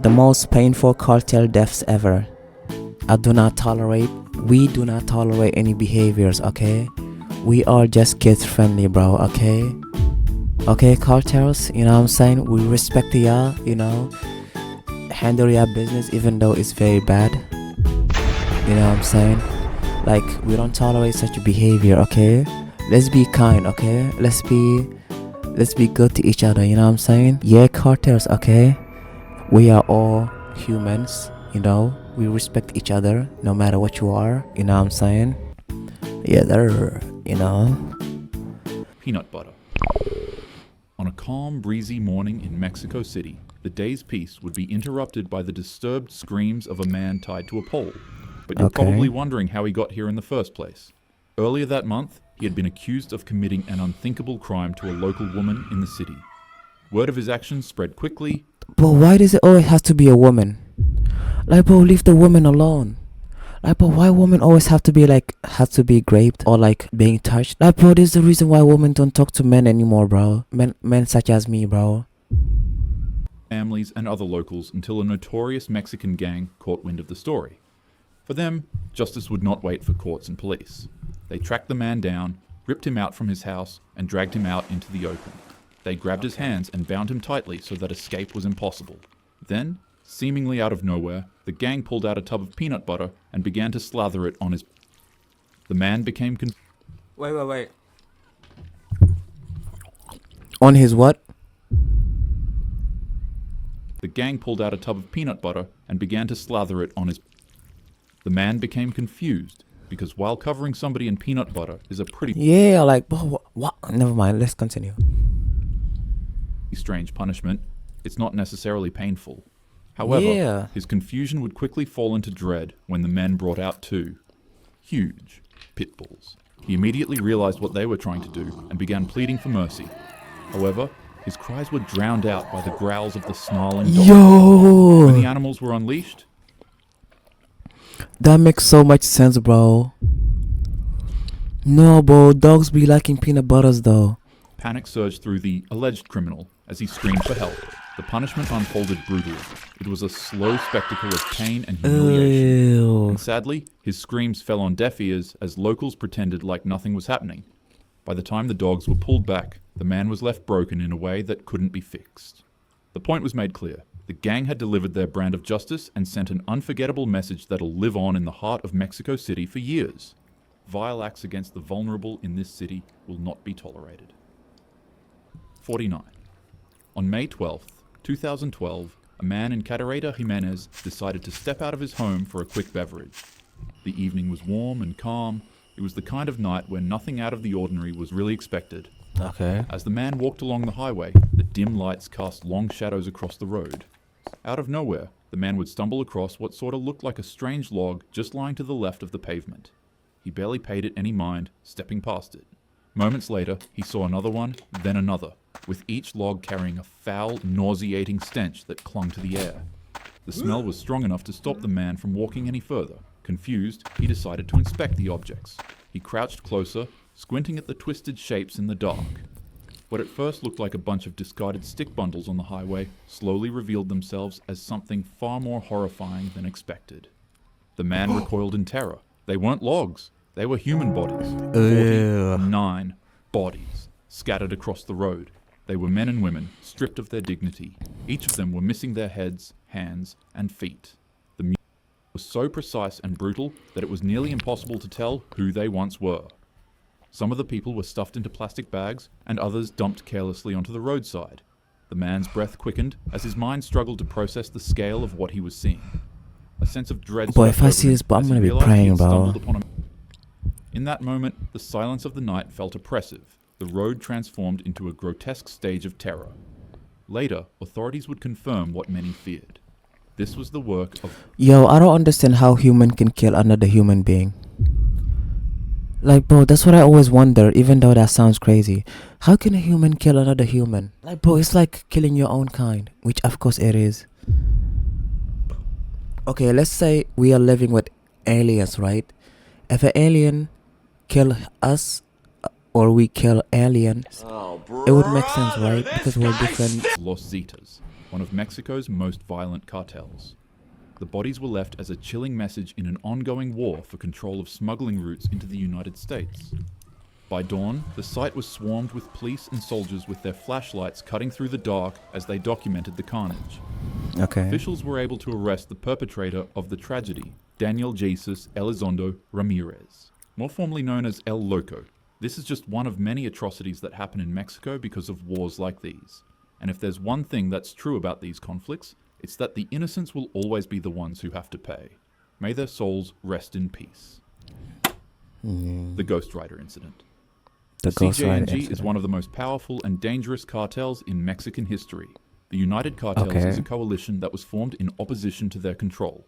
The most painful cartel deaths ever. We do not tolerate any behaviors, okay? We are just kids friendly, bro, okay? Okay, cartels, you know what I'm saying? We respect ya, you know? Handle your business even though it's very bad. You know what I'm saying? Like, we don't tolerate such behavior, okay? Let's be kind, okay? Let's be good to each other, you know what I'm saying? Yeah, cartels, okay? We are all humans, you know? We respect each other no matter what you are, you know what I'm saying? Yeah, there, you know? Peanut butter. On a calm, breezy morning in Mexico City, the day's peace would be interrupted by the disturbed screams of a man tied to a pole. But you're probably wondering how he got here in the first place. Earlier that month, he had been accused of committing an unthinkable crime to a local woman in the city. Word of his actions spread quickly. But why does it always have to be a woman? Like, bro, leave the woman alone. Like, bro, why women always have to be raped or like being touched? Like, bro, this is the reason why women don't talk to men anymore, bro. Men such as me, bro. Families and other locals until a notorious Mexican gang caught wind of the story. For them, justice would not wait for courts and police. They tracked the man down, ripped him out from his house, and dragged him out into the open. They grabbed his hands and bound him tightly so that escape was impossible. Then, seemingly out of nowhere, the gang pulled out a tub of peanut butter and began to slather it on his... The man became Wait. On his what? The gang pulled out a tub of peanut butter and began to slather it on his... The man became confused, because while covering somebody in peanut butter is a pretty... Yeah, like, bro, what? Never mind, let's continue. Strange punishment, it's not necessarily painful. However, his confusion would quickly fall into dread when the men brought out two huge pit bulls. He immediately realized what they were trying to do and began pleading for mercy. However, his cries were drowned out by the growls of the snarling dogs. Yo! When the animals were unleashed... That makes so much sense, bro. No, bro, dogs be liking peanut butters, though. Panic surged through the alleged criminal as he screamed for help. The punishment unfolded brutally. It was a slow spectacle of pain and humiliation. Ew. And sadly, his screams fell on deaf ears as locals pretended like nothing was happening. By the time the dogs were pulled back, the man was left broken in a way that couldn't be fixed. The point was made clear. The gang had delivered their brand of justice and sent an unforgettable message that'll live on in the heart of Mexico City for years. Vile acts against the vulnerable in this city will not be tolerated. 49. On May 12th, 2012, a man in Cadereyta, Jimenez decided to step out of his home for a quick beverage. The evening was warm and calm. It was the kind of night where nothing out of the ordinary was really expected. Okay. As the man walked along the highway, the dim lights cast long shadows across the road. Out of nowhere, the man would stumble across what sort of looked like a strange log just lying to the left of the pavement. He barely paid it any mind, stepping past it. Moments later, he saw another one, then another, with each log carrying a foul, nauseating stench that clung to the air. The smell was strong enough to stop the man from walking any further. Confused, he decided to inspect the objects. He crouched closer, squinting at the twisted shapes in the dark. What at first looked like a bunch of discarded stick bundles on the highway slowly revealed themselves as something far more horrifying than expected. The man recoiled in terror. They weren't logs. They were human bodies. 49 bodies scattered across the road. They were men and women, stripped of their dignity. Each of them were missing their heads, hands, and feet. The music was so precise and brutal that it was nearly impossible to tell who they once were. Some of the people were stuffed into plastic bags, and others dumped carelessly onto the roadside. The man's breath quickened as his mind struggled to process the scale of what he was seeing. A sense of dread. Boy, if I see this, I'm gonna be praying, bro. In that moment, the silence of the night felt oppressive. The road transformed into a grotesque stage of terror. Later, authorities would confirm what many feared. This was the work of... Yo, I don't understand how human can kill another human being. Like, bro, that's what I always wonder, even though that sounds crazy. How can a human kill another human? Like, bro, it's like killing your own kind, which of course it is. Okay, let's say we are living with aliens, right? If an alien kill us, or we kill aliens, it would make sense, right? Because we're different. Los Zetas. one of Mexico's most violent cartels. The bodies were left as a chilling message in an ongoing war for control of smuggling routes into the United States. By dawn, the site was swarmed with police and soldiers with their flashlights cutting through the dark as they documented the carnage. Okay. Officials were able to arrest the perpetrator of the tragedy, Daniel Jesus Elizondo Ramirez, more formally known as El Loco. This is just one of many atrocities that happen in Mexico because of wars like these. And if there's one thing that's true about these conflicts, it's that the innocents will always be the ones who have to pay. May their souls rest in peace. The Ghost Rider incident. The Ghost Rider CJNG is incident. one of the most powerful and dangerous cartels in Mexican history. The United Cartels Okay. is a coalition that was formed in opposition to their control.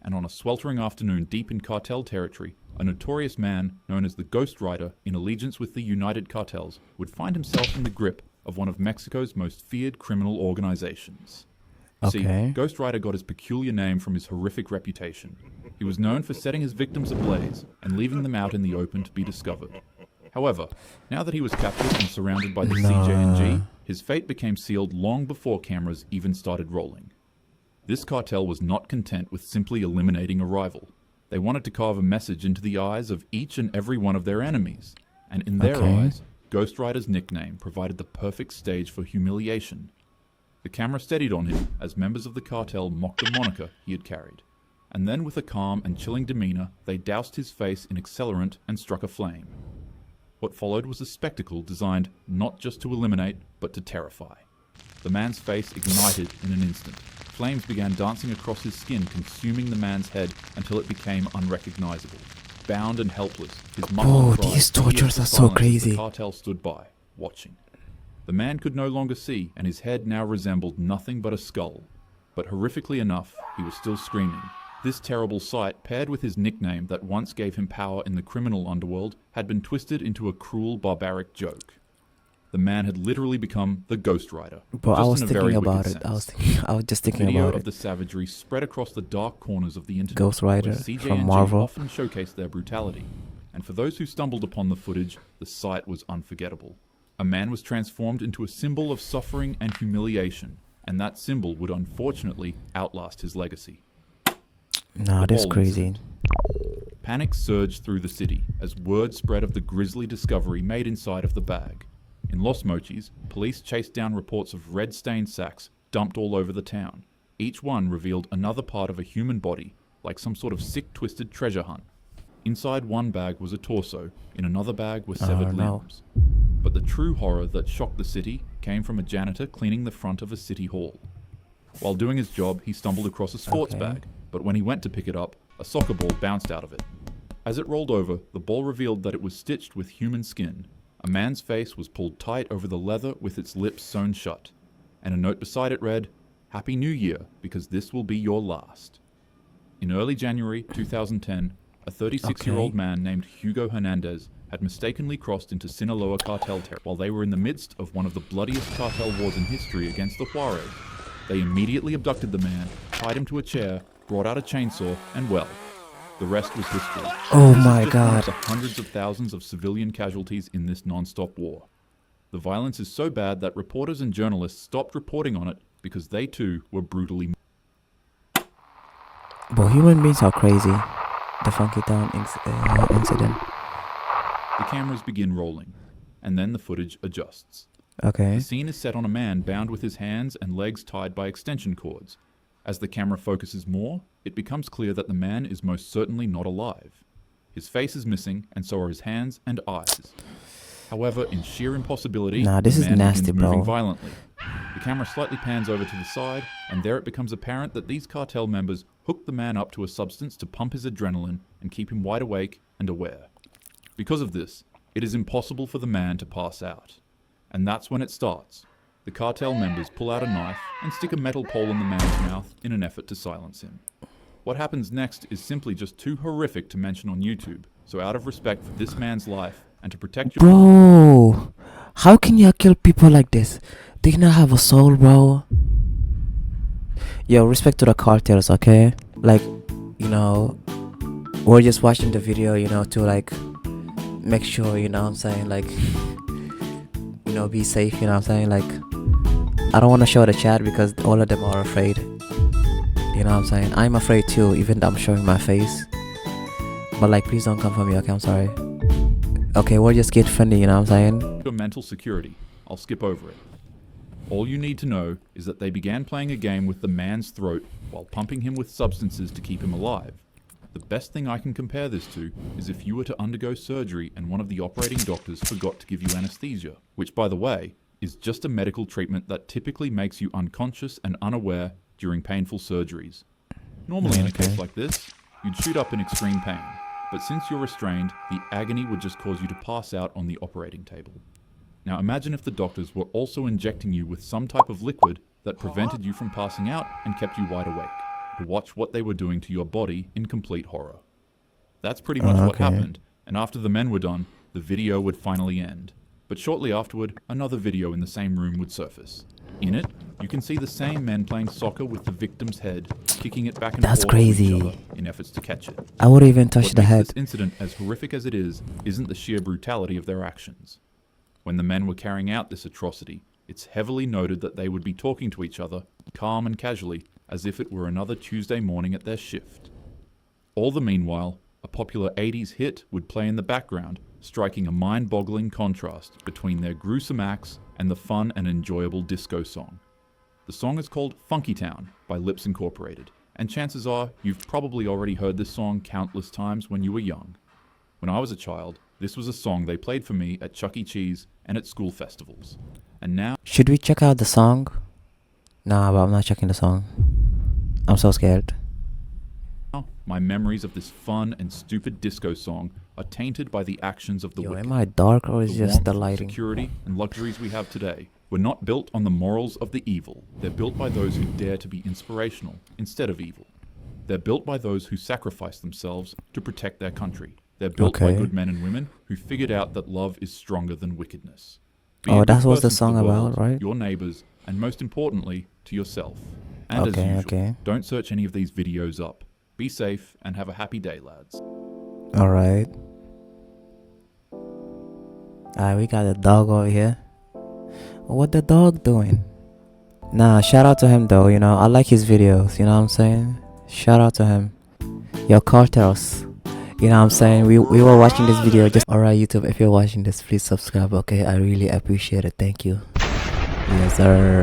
And on a sweltering afternoon deep in cartel territory, a notorious man known as the Ghost Rider, in allegiance with the United Cartels, would find himself in the grip of one of Mexico's most feared criminal organizations. Okay. See, Ghost Rider got his peculiar name from his horrific reputation. He was known for setting his victims ablaze and leaving them out in the open to be discovered. However, now that he was captured and surrounded by the CJNG, his fate became sealed long before cameras even started rolling. This cartel was not content with simply eliminating a rival. They wanted to carve a message into the eyes of each and every one of their enemies. And in their Okay. eyes, Ghost Rider's nickname provided the perfect stage for humiliation. The camera steadied on him as members of the cartel mocked the moniker he had carried. And then with a calm and chilling demeanor, they doused his face in accelerant and struck a flame. What followed was a spectacle designed not just to eliminate, but to terrify. The man's face ignited in an instant. Flames began dancing across his skin, consuming the man's head until it became unrecognizable. Bound and helpless, his muscles cried, these he tortures pierced are the so silence as crazy. The cartel stood by, watching. The man could no longer see, and his head now resembled nothing but a skull. But horrifically enough, he was still screaming. This terrible sight, paired with his nickname that once gave him power in the criminal underworld, had been twisted into a cruel, barbaric joke. The man had literally become the Ghost Rider. Bro, I just was in a very thinking about wicked it. sense. I was just thinking Video about of it. the savagery spread across the dark corners of the internet. Ghost Rider where from CJNG Marvel. often showcased their brutality. And for those who stumbled upon the footage, the sight was unforgettable. A man was transformed into a symbol of suffering and humiliation, and that symbol would unfortunately outlast his legacy. Nah, The that's Ball crazy. incident. Panic surged through the city as word spread of the grisly discovery made inside of the bag. In Los Mochis, police chased down reports of red-stained sacks dumped all over the town. Each one revealed another part of a human body, like some sort of sick, twisted treasure hunt. Inside one bag was a torso, in another bag were severed no. limbs. But the true horror that shocked the city came from a janitor cleaning the front of a city hall. While doing his job, he stumbled across a sports Okay. bag, but when he went to pick it up, a soccer ball bounced out of it. As it rolled over, the ball revealed that it was stitched with human skin. A man's face was pulled tight over the leather with its lips sewn shut, and a note beside it read, "Happy New Year, because this will be your last." In early January 2010, a 36-year-old Okay. man named Hugo Hernandez had mistakenly crossed into Sinaloa cartel territory. While they were in the midst of one of the bloodiest cartel wars in history against the Juarez, they immediately abducted the man, tied him to a chair, brought out a chainsaw, and well, the rest was history. Oh This is my just one of God. the hundreds of thousands of civilian casualties in this non-stop war. The violence is so bad that reporters and journalists stopped reporting on it because they too were brutally. But human beings are crazy. The Funky Town incident. The cameras begin rolling, and then the footage adjusts. Okay. The scene is set on a man bound with his hands and legs tied by extension cords. As the camera focuses more, it becomes clear that the man is most certainly not alive. His face is missing, and so are his hands and eyes. However, in sheer impossibility, Nah, this the is man nasty, begins moving bro. violently. The camera slightly pans over to the side, and there it becomes apparent that these cartel members hooked the man up to a substance to pump his adrenaline and keep him wide awake and aware. Because of this, it is impossible for the man to pass out. And that's when it starts. The cartel members pull out a knife and stick a metal pole in the man's mouth in an effort to silence him. What happens next is simply just too horrific to mention on YouTube, so out of respect for this man's life and to protect your... Bro, how can you kill people like this? They not have a soul, bro. Yo, respect to the cartels, okay? Like, you know, we're just watching the video, you know, to like make sure, you know what I'm saying, like, you know, be safe, you know what I'm saying, like, I don't want to show the chat because all of them are afraid. You know what I'm saying? I'm afraid too, even though I'm showing my face. But like, please don't come for me, okay? I'm sorry. Okay, we're just kid friendly, you know what I'm saying? Your mental security. I'll skip over it. All you need to know is that they began playing a game with the man's throat while pumping him with substances to keep him alive. The best thing I can compare this to is if you were to undergo surgery and one of the operating doctors forgot to give you anesthesia, which, by the way, is just a medical treatment that typically makes you unconscious and unaware during painful surgeries. Normally in a case like this, you'd shoot up in extreme pain, but since you're restrained, the agony would just cause you to pass out on the operating table. Now imagine if the doctors were also injecting you with some type of liquid that prevented you from passing out and kept you wide awake, to watch what they were doing to your body in complete horror. That's pretty much what happened, and after the men were done, the video would finally end. But shortly afterward, another video in the same room would surface. In it, you can see the same men playing soccer with the victim's head, kicking it back and That's forth to each crazy. other in efforts to catch it. I would even touch What the makes head. this incident as horrific as it is, isn't the sheer brutality of their actions. When the men were carrying out this atrocity, it's heavily noted that they would be talking to each other, calm and casually, as if it were another Tuesday morning at their shift. All the meanwhile, a popular 80s hit would play in the background, striking a mind-boggling contrast between their gruesome acts and the fun and enjoyable disco song. The song is called Funky Town by Lips Incorporated, and chances are you've probably already heard this song countless times when you were young. When I was a child, this was a song they played for me at Chuck E. Cheese and at school festivals. And now, Should we check out the song? Nah, but I'm not checking the song. I'm so scared. my memories of this fun and stupid disco song are tainted by the actions of the Yo, wicked. am I dark or is The just the warmth, lighting? security, and luxuries we have today were not built on the morals of the evil. They're built by those who dare to be inspirational instead of evil. They're built by those who sacrifice themselves to protect their country. They're built by Okay. good men and women who figured out that love is stronger than wickedness. Be a Oh, good that's what the person to song world, about, right? Your neighbors, and most importantly, to yourself. And as Okay, usual, okay. don't search any of these videos up. Be safe and have a happy day, lads. Alright. Alright, we got a dog over here. What the dog doing? Nah, shout out to him though, you know. I like his videos, you know what I'm saying? Shout out to him. Yo, Cartels. You know what I'm saying? We were watching this video just... Alright, YouTube, if you're watching this, please subscribe, okay? I really appreciate it. Thank you. Yes, sir.